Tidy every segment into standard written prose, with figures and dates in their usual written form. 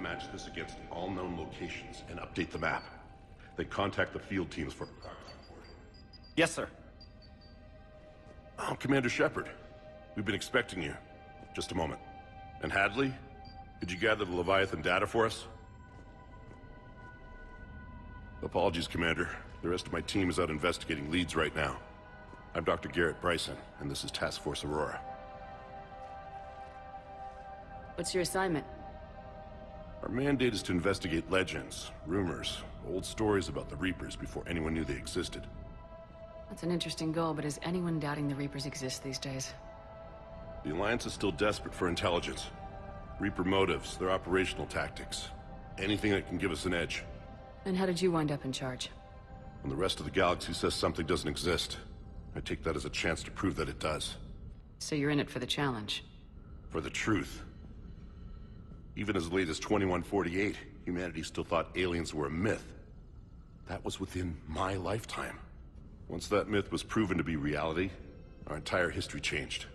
match this against all known locations and update the map. Then contact the field teams for progress reporting. Yes, sir. Oh, Commander Shepard. We've been expecting you. Just a moment. And Hadley? Could you gather the Leviathan data for us? Apologies, Commander. The rest of my team is out investigating leads right now. I'm Dr. Garrett Bryson, and this is Task Force Aurora. What's your assignment? Our mandate is to investigate legends, rumors, old stories about the Reapers before anyone knew they existed. That's an interesting goal, but is anyone doubting the Reapers exist these days? The Alliance is still desperate for intelligence. Reaper motives, their operational tactics. Anything that can give us an edge. And how did you wind up in charge? When the rest of the galaxy says something doesn't exist, I take that as a chance to prove that it does. So you're in it for the challenge? For the truth. Even as late as 2148, humanity still thought aliens were a myth. That was within my lifetime. Once that myth was proven to be reality, our entire history changed.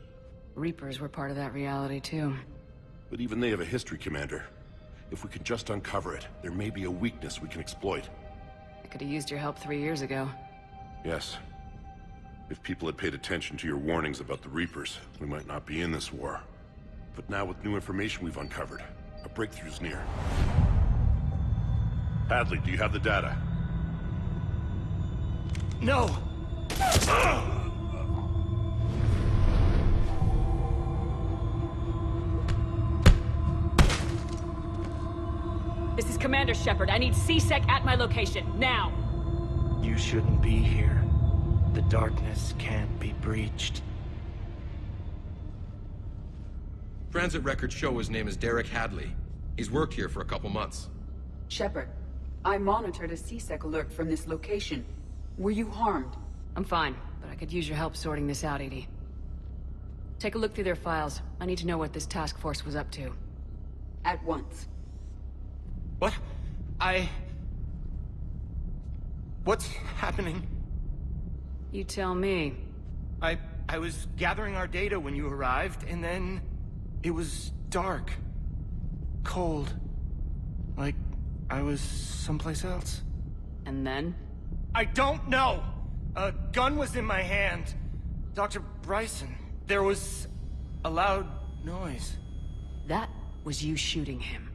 Reapers were part of that reality, too. But even they have a history, Commander. If we can just uncover it, there may be a weakness we can exploit. I could have used your help 3 years ago. Yes. If people had paid attention to your warnings about the Reapers, we might not be in this war. But now with new information we've uncovered, a breakthrough's near. Hadley, do you have the data? No! This is Commander Shepard. I need C-Sec at my location, now! You shouldn't be here. The darkness can't be breached. Transit records show his name is Derek Hadley. He's worked here for a couple months. Shepard, I monitored a C-Sec alert from this location. Were you harmed? I'm fine, but I could use your help sorting this out, EDI. Take a look through their files. I need to know what this task force was up to. At once. What? What's happening? You tell me. I was gathering our data when you arrived, and then... it was dark. Cold. Like I was someplace else. And then? I don't know! A gun was in my hand. Dr. Bryson, there was a loud noise. That was you shooting him.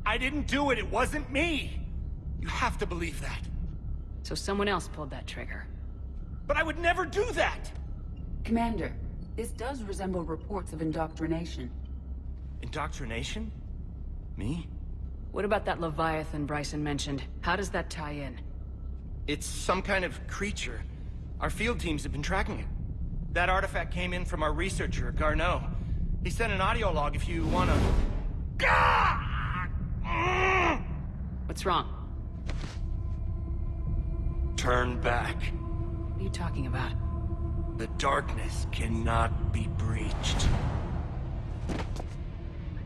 I didn't do it, it wasn't me! You have to believe that. So someone else pulled that trigger. But I would never do that! Commander, this does resemble reports of indoctrination. Indoctrination? Me? What about that Leviathan Bryson mentioned? How does that tie in? It's some kind of creature. Our field teams have been tracking it. That artifact came in from our researcher, Garneau. He sent an audio log if you wanna... What's wrong? Turn back. What are you talking about? The darkness cannot be breached.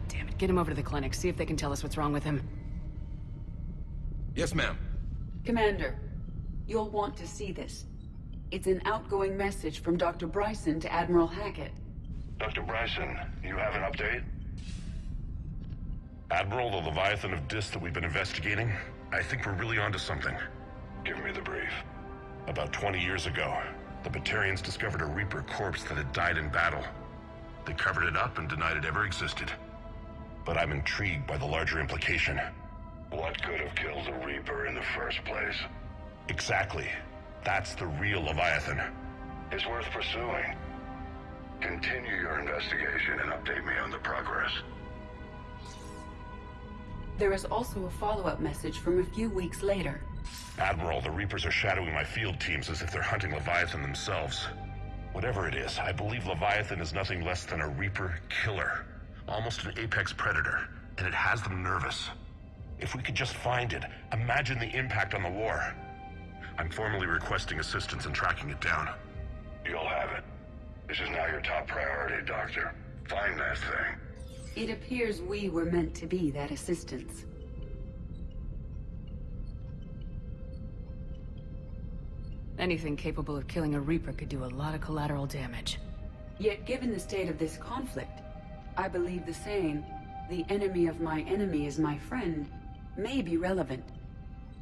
Damn it, get him over to the clinic. See if they can tell us what's wrong with him. Yes, ma'am. Commander, you'll want to see this. It's an outgoing message from Dr. Bryson to Admiral Hackett. Dr. Bryson, you have an update? Admiral, the Leviathan of Dis that we've been investigating, I think we're really onto something. Give me the brief. About 20 years ago, the Batarians discovered a Reaper corpse that had died in battle. They covered it up and denied it ever existed. But I'm intrigued by the larger implication. What could have killed a Reaper in the first place? Exactly. That's the real Leviathan. It's worth pursuing. Continue your investigation and update me on the progress. There is also a follow-up message from a few weeks later. Admiral, the Reapers are shadowing my field teams as if they're hunting Leviathan themselves. Whatever it is, I believe Leviathan is nothing less than a Reaper killer. Almost an apex predator, and it has them nervous. If we could just find it, imagine the impact on the war. I'm formally requesting assistance in tracking it down. You'll have it. This is now your top priority, Doctor. Find that thing. It appears we were meant to be that assistance. Anything capable of killing a Reaper could do a lot of collateral damage. Yet given the state of this conflict, I believe the saying, "The enemy of my enemy is my friend," may be relevant.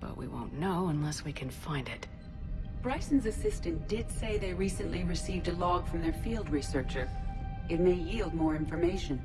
But we won't know unless we can find it. Bryson's assistant did say they recently received a log from their field researcher. It may yield more information.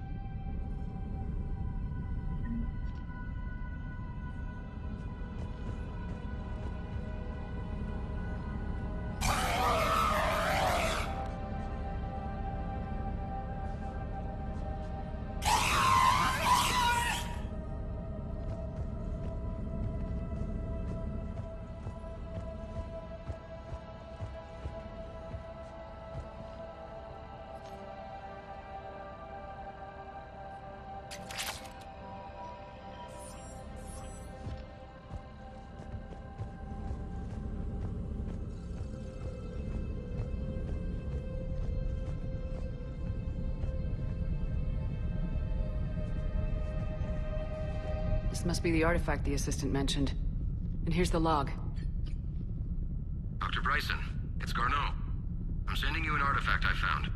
This must be the artifact the assistant mentioned. And here's the log. Dr. Bryson, it's Garneau. I'm sending you an artifact I found.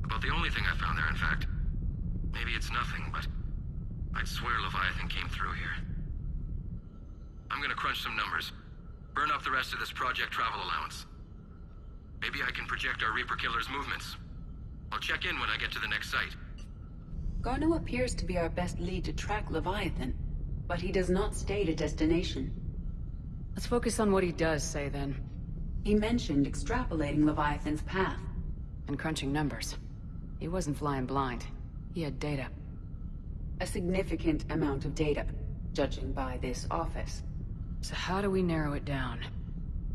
About the only thing I found there, in fact. Maybe it's nothing, but I'd swear Leviathan came through here. I'm gonna crunch some numbers. Burn up the rest of this Project Travel allowance. Maybe I can project our Reaper Killer's movements. I'll check in when I get to the next site. Garneau appears to be our best lead to track Leviathan, but he does not state a destination. Let's focus on what he does say, then. He mentioned extrapolating Leviathan's path. And crunching numbers. He wasn't flying blind. He had data. A significant amount of data, judging by this office. So how do we narrow it down?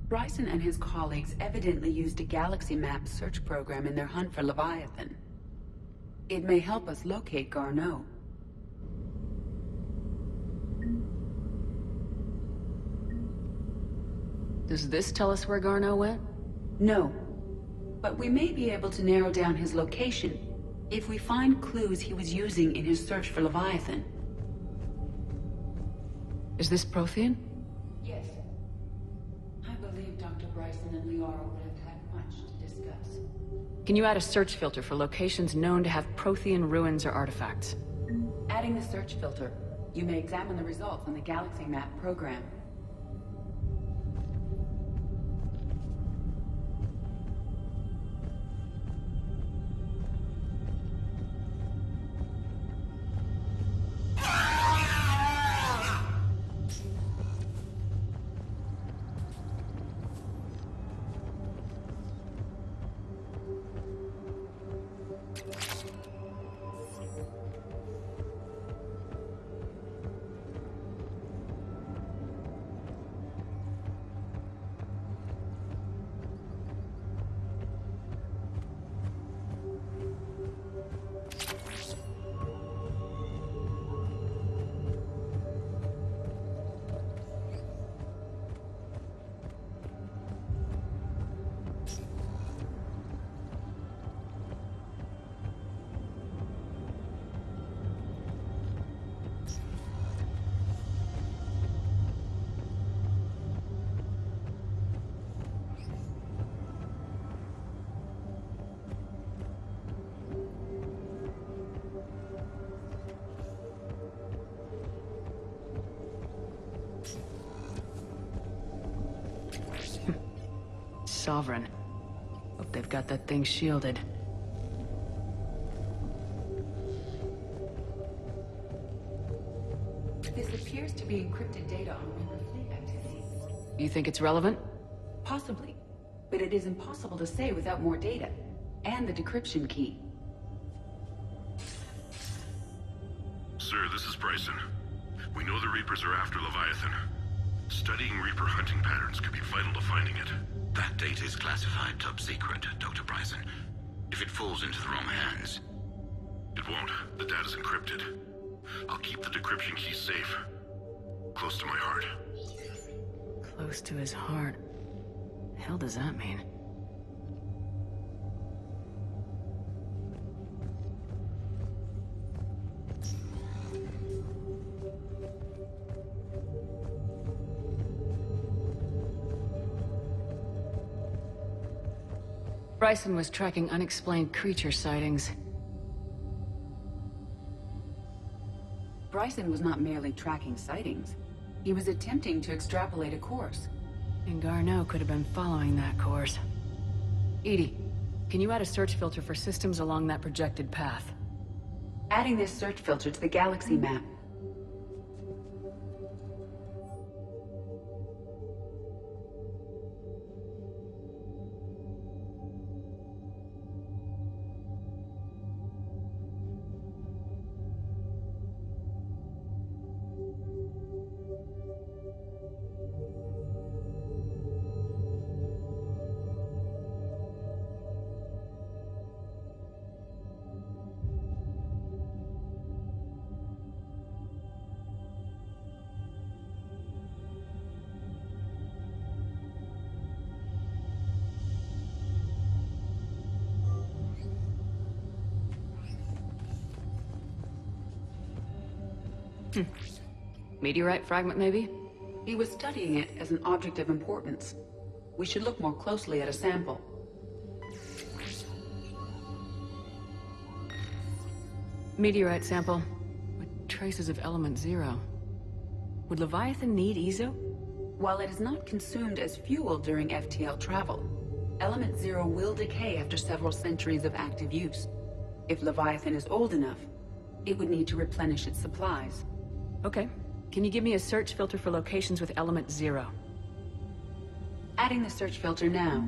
Bryson and his colleagues evidently used a galaxy map search program in their hunt for Leviathan. It may help us locate Garneau. Does this tell us where Garneau went? No. But we may be able to narrow down his location if we find clues he was using in his search for Leviathan. Is this Prothean? Yes. I believe Dr. Bryson and Liara would have had much to discuss. Can you add a search filter for locations known to have Prothean ruins or artifacts? Adding the search filter, you may examine the results on the Galaxy Map program. Sovereign. Hope they've got that thing shielded. This appears to be encrypted data on Reaper fleet activities. You think it's relevant? Possibly. But it is impossible to say without more data. And the decryption key. Sir, this is Bryson. We know the Reapers are after Leviathan. Studying Reaper hunting patterns could be vital to finding it. That data is classified top secret, Dr. Bryson. If it falls into the wrong hands... It won't. The data's encrypted. I'll keep the decryption key safe. Close to my heart. Close to his heart. The hell does that mean? Bryson was tracking unexplained creature sightings. Bryson was not merely tracking sightings. He was attempting to extrapolate a course. And Garneau could have been following that course. EDI, can you add a search filter for systems along that projected path? Adding this search filter to the galaxy map. Meteorite fragment, maybe? He was studying it as an object of importance. We should look more closely at a sample. Meteorite sample with traces of element zero. Would Leviathan need Ezo? While it is not consumed as fuel during FTL travel, element zero will decay after several centuries of active use. If Leviathan is old enough, it would need to replenish its supplies. Okay. Can you give me a search filter for locations with element zero? Adding the search filter now.